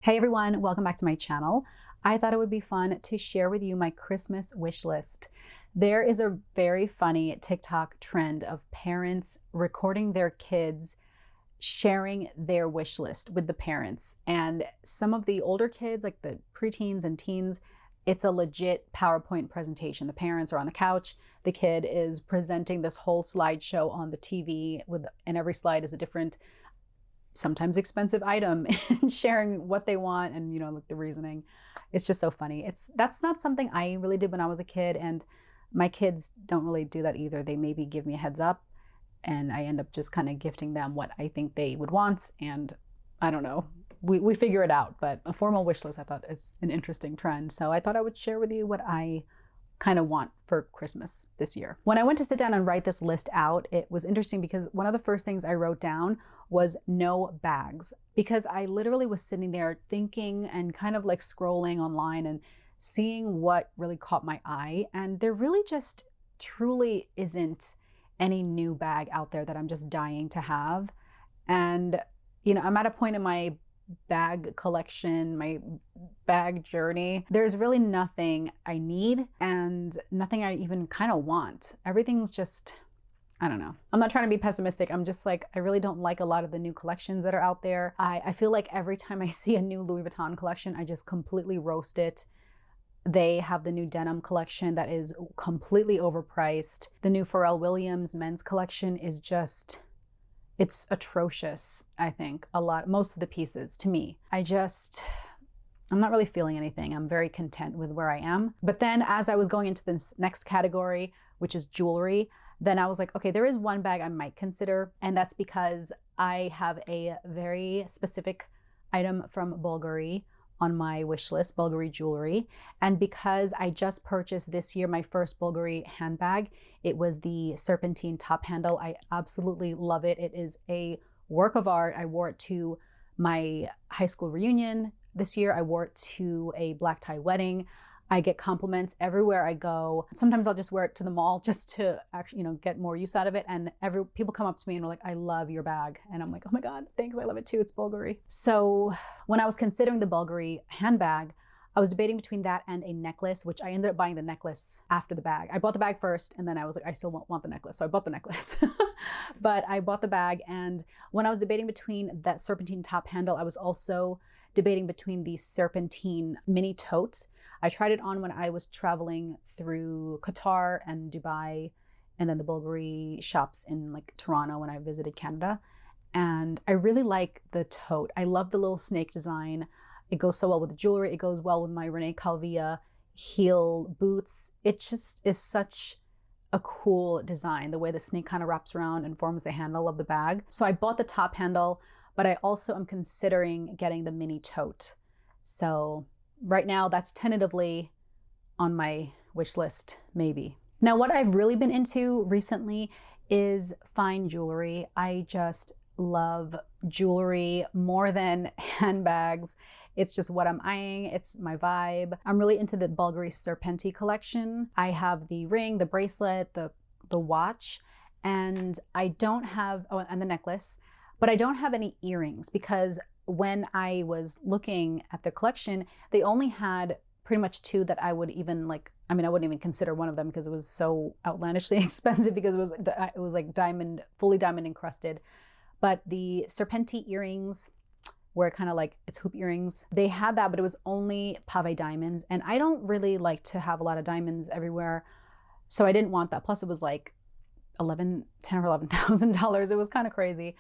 Hey everyone, welcome back to my channel. I thought it would be fun to share with you my Christmas wish list. There is a very funny TikTok trend of parents recording their kids sharing their wish list with the parents. And some of the older kids, like the preteens and teens, it's a legit PowerPoint presentation. The parents are on the couch, the kid is presenting this whole slideshow on the TV and every slide is a different, sometimes expensive item, and sharing what they want and like the reasoning. It's just so funny. That's not something I really did when I was a kid, and my kids don't really do that either. They maybe give me a heads up and I end up just kind of gifting them what I think they would want, and I don't know, we figure it out. But a formal wish list I thought is an interesting trend, so I thought I would share with you what I kind of want for Christmas this year. When I went to sit down and write this list out, it was interesting because one of the first things I wrote down was no bags, because I literally was sitting there thinking and kind of like scrolling online and seeing what really caught my eye, and there really just truly isn't any new bag out there that I'm just dying to have. And I'm at a point in my bag collection, my bag journey, there's really nothing I need and nothing I even kind of want. Everything's just, I don't know. I'm not trying to be pessimistic. I'm just like, I really don't like a lot of the new collections that are out there. I feel like every time I see a new Louis Vuitton collection, I just completely roast it. They have the new denim collection that is completely overpriced. The new Pharrell Williams men's collection is just, it's atrocious, I think, most of the pieces to me. I'm not really feeling anything. I'm very content with where I am. But then as I was going into this next category, which is jewelry, then I was like, okay, there is one bag I might consider. And that's because I have a very specific item from Bulgari on my wish list, Bulgari jewelry. And because I just purchased this year my first Bulgari handbag, it was the serpentine top handle. I absolutely love it. It is a work of art. I wore it to my high school reunion this year. I wore it to a black tie wedding. I get compliments everywhere I go. Sometimes I'll just wear it to the mall just to actually, get more use out of it. And people come up to me and are like, I love your bag. And I'm like, oh my God, thanks, I love it too, it's Bulgari. So when I was considering the Bulgari handbag, I was debating between that and a necklace, which I ended up buying the necklace after the bag. I bought the bag first, and then I was like, I still want the necklace. So I bought the necklace. But I bought the bag, and when I was debating between that serpentine top handle, I was also debating between the serpentine mini tote. I tried it on when I was traveling through Qatar and Dubai, and then the Bulgari shops in like Toronto when I visited Canada. And I really like the tote. I love the little snake design. It goes so well with the jewelry. It goes well with my Rene Calvia heel boots. It just is such a cool design, the way the snake kind of wraps around and forms the handle of the bag. So I bought the top handle, but I also am considering getting the mini tote. So right now that's tentatively on my wish list, maybe. Now, what I've really been into recently is fine jewelry. I just love jewelry more than handbags. It's just what I'm eyeing. It's my vibe. I'm really into the Bulgari Serpenti collection. I have the ring, the bracelet, the watch, and I don't have, and the necklace, but I don't have any earrings because when I was looking at the collection, they only had pretty much two that I would even like, I wouldn't even consider one of them because it was so outlandishly expensive because it was like diamond, fully diamond encrusted. But the Serpenti earrings were kind of like, it's hoop earrings. They had that, but it was only pave diamonds. And I don't really like to have a lot of diamonds everywhere. So I didn't want that. Plus it was like $10,000 or $11,000. It was kind of crazy.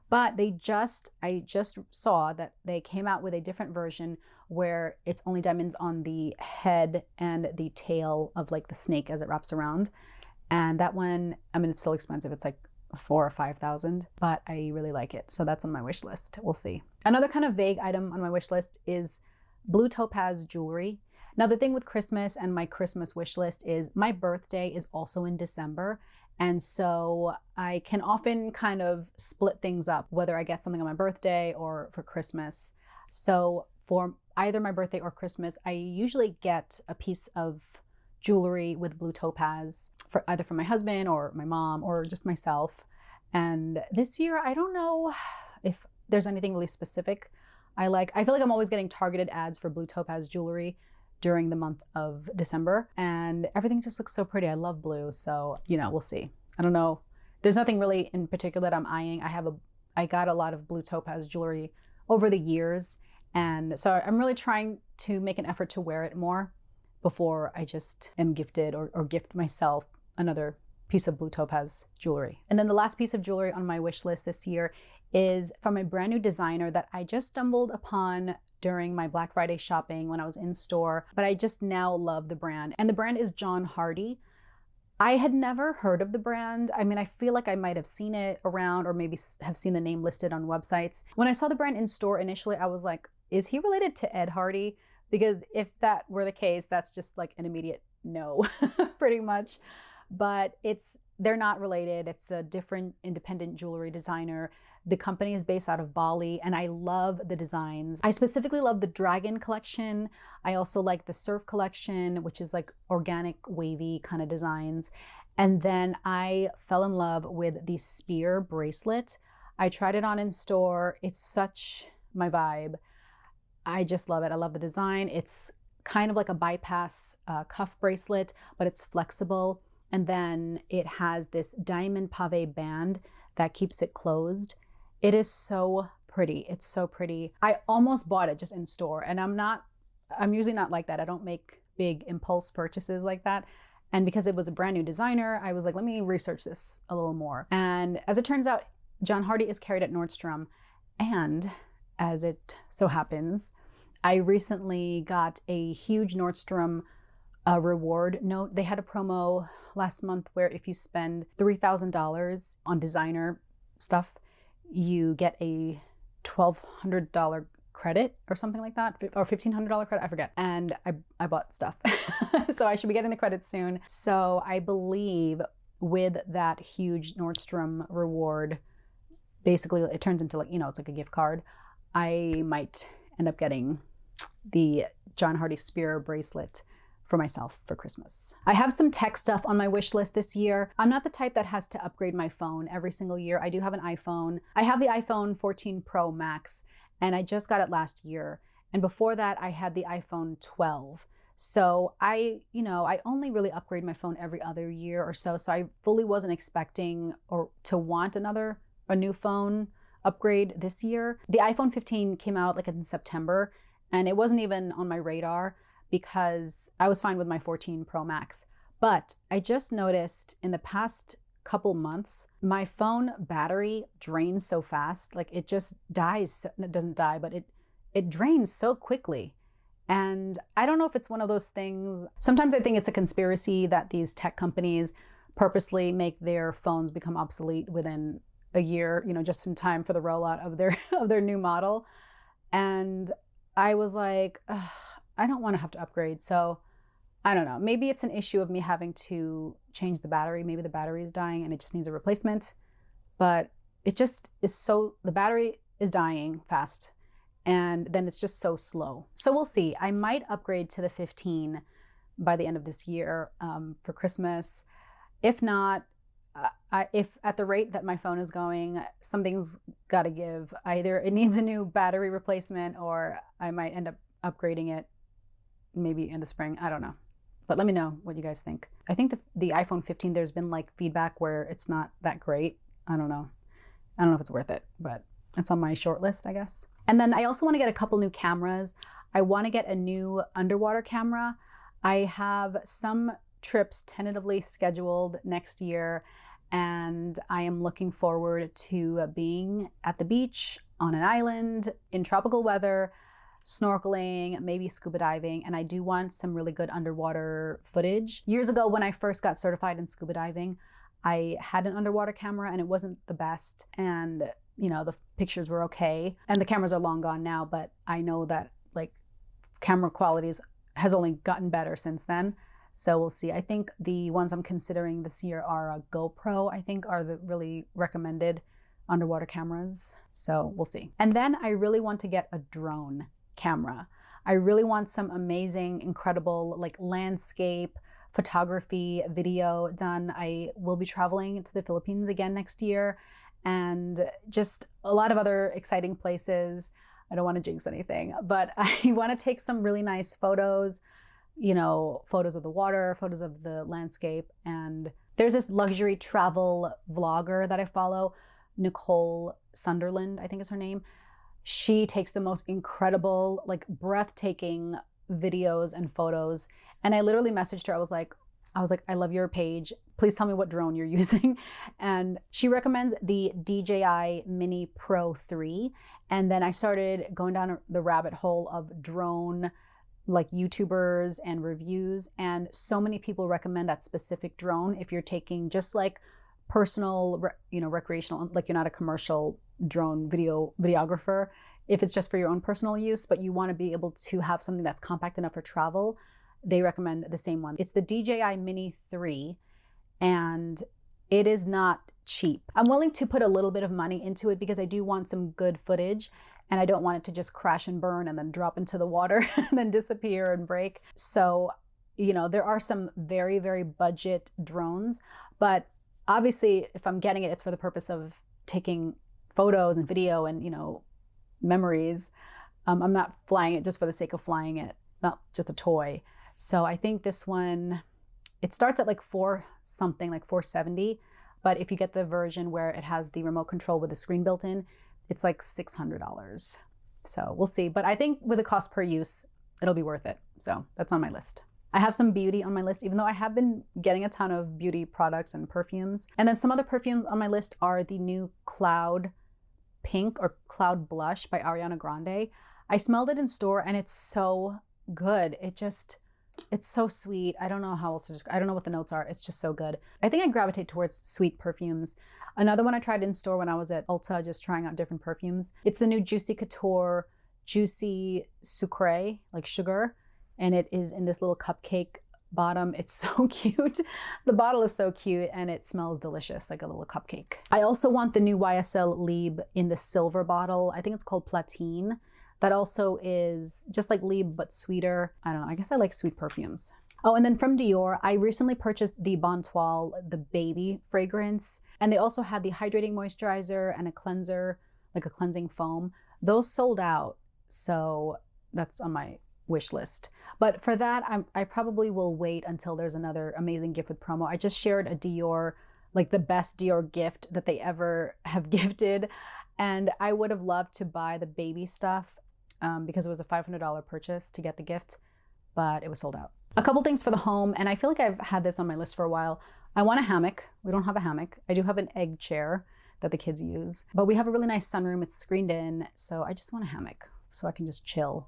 But I just saw that they came out with a different version where it's only diamonds on the head and the tail of like the snake as it wraps around. And that one, it's still expensive. It's like $4,000 or $5,000, but I really like it. So that's on my wish list. We'll see. Another kind of vague item on my wish list is blue topaz jewelry. Now, the thing with Christmas and my Christmas wish list is my birthday is also in December. And so I can often kind of split things up, whether I get something on my birthday or for Christmas. So for either my birthday or Christmas, I usually get a piece of jewelry with blue topaz for either from my husband or my mom or just myself. And this year, I don't know if there's anything really specific I feel like I'm always getting targeted ads for blue topaz jewelry during the month of December, and everything just looks so pretty. I love blue, so we'll see. I don't know. There's nothing really in particular that I'm eyeing. I got a lot of blue topaz jewelry over the years, and so I'm really trying to make an effort to wear it more before I just am gifted or gift myself another piece of blue topaz jewelry. And then the last piece of jewelry on my wish list this year is from a brand new designer that I just stumbled upon during my Black Friday shopping when I was in store, but I just now love the brand. And the brand is John Hardy. I had never heard of the brand. I mean, I feel like I might have seen it around or maybe have seen the name listed on websites. When I saw the brand in store initially, I was like, is he related to Ed Hardy? Because if that were the case, that's just like an immediate no, pretty much. But they're not related. It's a different independent jewelry designer. The company is based out of Bali, and I love the designs. I specifically love the dragon collection. I also like the surf collection, which is like organic, wavy kind of designs. And then I fell in love with the spear bracelet. I tried it on in store. It's such my vibe. I just love it. I love the design. It's kind of like a bypass cuff bracelet, but it's flexible. And then it has this diamond pave band that keeps it closed. It is so pretty. It's so pretty. I almost bought it just in store, and I'm usually not like that. I don't make big impulse purchases like that. And because it was a brand new designer, I was like, let me research this a little more. And as it turns out, John Hardy is carried at Nordstrom. And as it so happens, I recently got a huge Nordstrom reward note. They had a promo last month where if you spend $3,000 on designer stuff, you get a $1,200 credit or something like that, or $1,500 credit, I forget. And I bought stuff. So I should be getting the credit soon. So I believe with that huge Nordstrom reward, basically it turns into like, it's like a gift card. I might end up getting the John Hardy spear bracelet for myself for Christmas. I have some tech stuff on my wish list this year. I'm not the type that has to upgrade my phone every single year. I do have an iPhone. I have the iPhone 14 Pro Max, and I just got it last year. And before that, I had the iPhone 12. So I only really upgrade my phone every other year or so. So I fully wasn't expecting or to want a new phone upgrade this year. The iPhone 15 came out like in September, and it wasn't even on my radar because I was fine with my 14 Pro Max. But I just noticed in the past couple months, my phone battery drains so fast. Like it just dies. It doesn't die, but it drains so quickly. And I don't know if it's one of those things. Sometimes I think it's a conspiracy that these tech companies purposely make their phones become obsolete within a year, just in time for the rollout of their new model. And I was like, I don't want to have to upgrade. So I don't know. Maybe it's an issue of me having to change the battery. Maybe the battery is dying and it just needs a replacement. But it just is the battery is dying fast. And then it's just so slow. So we'll see. I might upgrade to the 15 by the end of this year for Christmas. If not, if at the rate that my phone is going, something's got to give. Either it needs a new battery replacement or I might end up upgrading it maybe in the spring. I don't know. But let me know what you guys think. I think the iPhone 15, there's been like feedback where it's not that great. I don't know. I don't know if it's worth it, but it's on my short list, I guess. And then I also want to get a couple new cameras. I want to get a new underwater camera. I have some trips tentatively scheduled next year, and I am looking forward to being at the beach, on an island, in tropical weather, snorkeling, maybe scuba diving, and I do want some really good underwater footage. Years ago, when I first got certified in scuba diving, I had an underwater camera and it wasn't the best, and the pictures were okay, and the cameras are long gone now, but I know that like camera qualities has only gotten better since then. So we'll see. I think the ones I'm considering this year are a GoPro, I think are the really recommended underwater cameras. So we'll see. And then I really want to get a drone camera. I really want some amazing, incredible like landscape photography, video done. I will be traveling to the Philippines again next year, and just a lot of other exciting places. I don't want to jinx anything, but I want to take some really nice photos, you know, photos of the water, photos of the landscape. And there's this luxury travel vlogger that I follow, Nicole Sunderland, I think is her name. She takes the most incredible, like breathtaking videos and photos. And I literally messaged her. I was like, I love your page. Please tell me what drone you're using. And she recommends the DJI Mini Pro 3. And then I started going down the rabbit hole of drone like YouTubers and reviews. And so many people recommend that specific drone if you're taking just like personal, you know, recreational, like you're not a commercial drone videographer. If it's just for your own personal use, but you want to be able to have something that's compact enough for travel, they recommend the same one. It's the DJI Mini 3, and it is not cheap. I'm willing to put a little bit of money into it because I do want some good footage, and I don't want it to just crash and burn and then drop into the water and then disappear and break. So, you know, there are some very, very budget drones, but obviously if I'm getting it, it's for the purpose of taking photos and video and, you know, memories. I'm not flying it just for the sake of flying it. It's not just a toy. So I think this one, it starts at like like 470, but if you get the version where it has the remote control with the screen built in, it's like $600. So we'll see. But I think with the cost per use, it'll be worth it. So that's on my list. I have some beauty on my list, even though I have been getting a ton of beauty products and perfumes. And then some other perfumes on my list are the new Cloud Pink or Cloud Blush by Ariana Grande. I smelled it in store and it's so good. It's so sweet. I don't know how else to describe. I don't know what the notes are. It's just so good. I think I gravitate towards sweet perfumes. Another one I tried in store when I was at Ulta, just trying out different perfumes. It's the new Juicy Couture Juicy Sucre, like sugar. And it is in this little cupcake bottom. It's so cute. The bottle is so cute and it smells delicious, like a little cupcake. I also want the new YSL Libre in the silver bottle. I think it's called Platine. That also is just like Libre, but sweeter. I don't know, I guess I like sweet perfumes. Oh, and then from Dior, I recently purchased the Bon Toile, the baby fragrance. And they also had the hydrating moisturizer and a cleanser, like a cleansing foam. Those sold out, so that's on my wish list. But for that, I probably will wait until there's another amazing gift with promo. I just shared a Dior, like the best Dior gift that they ever have gifted. And I would have loved to buy the baby stuff because it was a $500 purchase to get the gift, but it was sold out. A couple things for the home, and I feel like I've had this on my list for a while. I want a hammock. We don't have a hammock. I do have an egg chair that the kids use, but we have a really nice sunroom. It's screened in, so I just want a hammock so I can just chill.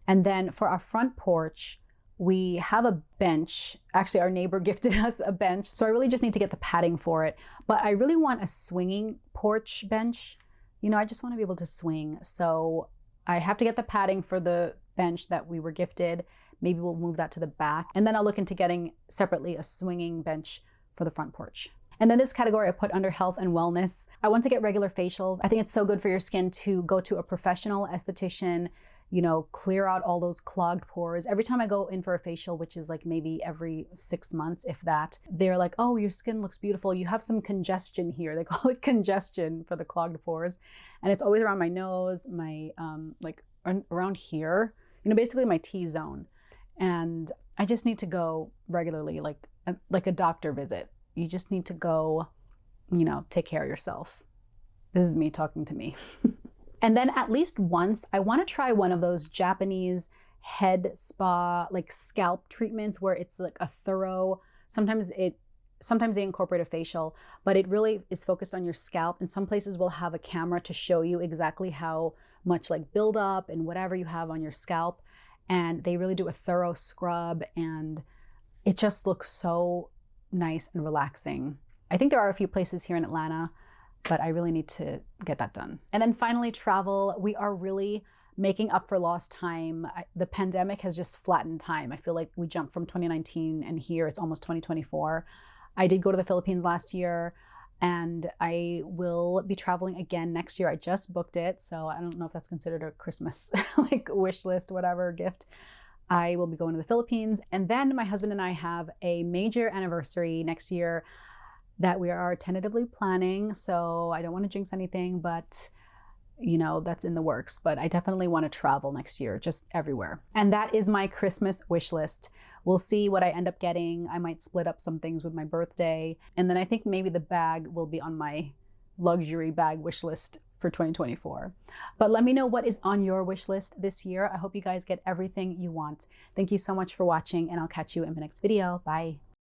And then for our front porch, we have a bench. Actually, our neighbor gifted us a bench, so I really just need to get the padding for it. But I really want a swinging porch bench. You know, I just want to be able to swing. So I have to get the padding for the bench that we were gifted. Maybe we'll move that to the back. And then I'll look into getting separately a swinging bench for the front porch. And then this category I put under health and wellness. I want to get regular facials. I think it's so good for your skin to go to a professional esthetician, you know, clear out all those clogged pores. Every time I go in for a facial, which is like maybe every 6 months, if that, they're like, oh, your skin looks beautiful. You have some congestion here. They call it congestion for the clogged pores. And it's always around my nose, my, like around here, you know, basically my T-zone. And I just need to go regularly, like a doctor visit. You just need to go, you know, take care of yourself. This is me talking to me. And then at least once, I want to try one of those Japanese head spa, like scalp treatments where it's like a thorough, sometimes they incorporate a facial, but it really is focused on your scalp. And some places will have a camera to show you exactly how much like buildup and whatever you have on your scalp. And they really do a thorough scrub and it just looks so nice and relaxing. I think there are a few places here in Atlanta, but I really need to get that done. And then finally, travel. We are really making up for lost time. The pandemic has just flattened time. I feel like we jumped from 2019 and here it's almost 2024. I did go to the Philippines last year and I will be traveling again next year. I just booked it, so I don't know if that's considered a Christmas like wish list, whatever gift. I will be going to the Philippines. And then my husband and I have a major anniversary next year that we are tentatively planning. So I don't want to jinx anything, but you know, that's in the works, but I definitely want to travel next year, just everywhere. And that is my Christmas wish list. We'll see what I end up getting. I might split up some things with my birthday. And then I think maybe the bag will be on my luxury bag wish list for 2024. But let me know what is on your wish list this year. I hope you guys get everything you want. Thank you so much for watching, and I'll catch you in the next video. Bye.